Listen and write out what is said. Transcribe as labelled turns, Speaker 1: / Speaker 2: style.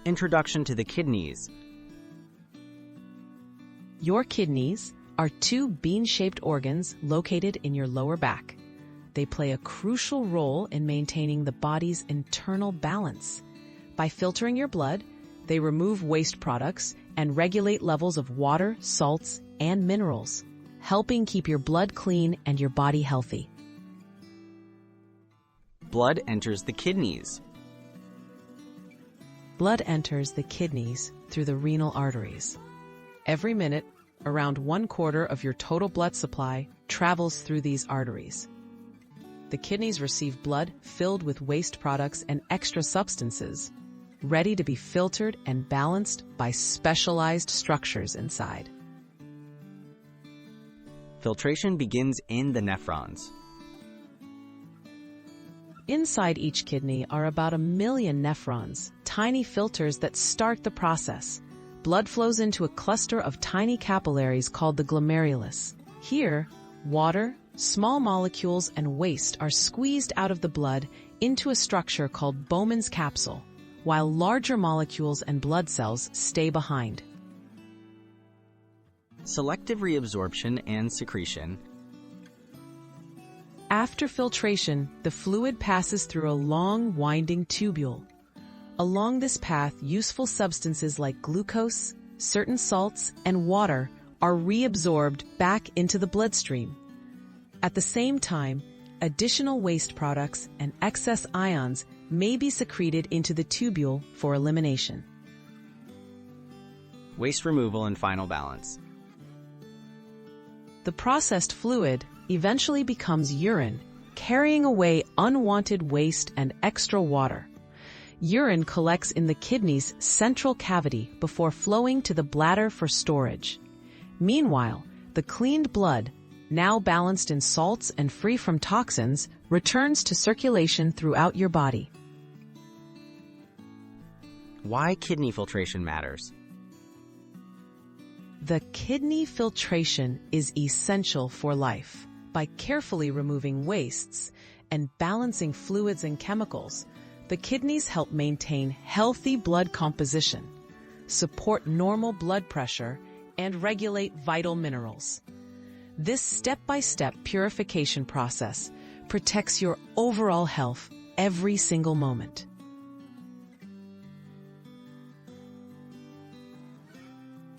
Speaker 1: Introduction to the kidneys.
Speaker 2: Your kidneys are two bean-shaped organs located in your lower back. They play a crucial role in maintaining the body's internal balance. By filtering your blood, they remove waste products and regulate levels of water, salts, and minerals, helping keep your blood clean and your body healthy.
Speaker 1: Blood enters the kidneys.
Speaker 2: Blood enters the kidneys through the renal arteries. Every minute, around 1/4 of your total blood supply travels through these arteries. The kidneys receive blood filled with waste products and extra substances, ready to be filtered and balanced by specialized structures inside.
Speaker 1: Filtration begins in the nephrons.
Speaker 2: Inside each kidney are about 1 million nephrons, tiny filters that start the process. Blood flows into a cluster of tiny capillaries called the glomerulus. Here, water, small molecules, and waste are squeezed out of the blood into a structure called Bowman's capsule, while larger molecules and blood cells stay behind.
Speaker 1: Selective reabsorption and secretion.
Speaker 2: After filtration, the fluid passes through a long, winding tubule. Along this path, useful substances like glucose, certain salts, and water are reabsorbed back into the bloodstream. At the same time, additional waste products and excess ions may be secreted into the tubule for elimination.
Speaker 1: Waste removal and final balance.
Speaker 2: The processed fluid eventually becomes urine, carrying away unwanted waste and extra water. Urine collects in the kidney's central cavity before flowing to the bladder for storage. Meanwhile, the cleaned blood, now balanced in salts and free from toxins, returns to circulation throughout your body.
Speaker 1: Why kidney filtration matters.
Speaker 2: The kidney filtration is essential for life. By carefully removing wastes and balancing fluids and chemicals, the kidneys help maintain healthy blood composition, support normal blood pressure, and regulate vital minerals. This step-by-step purification process protects your overall health every single moment.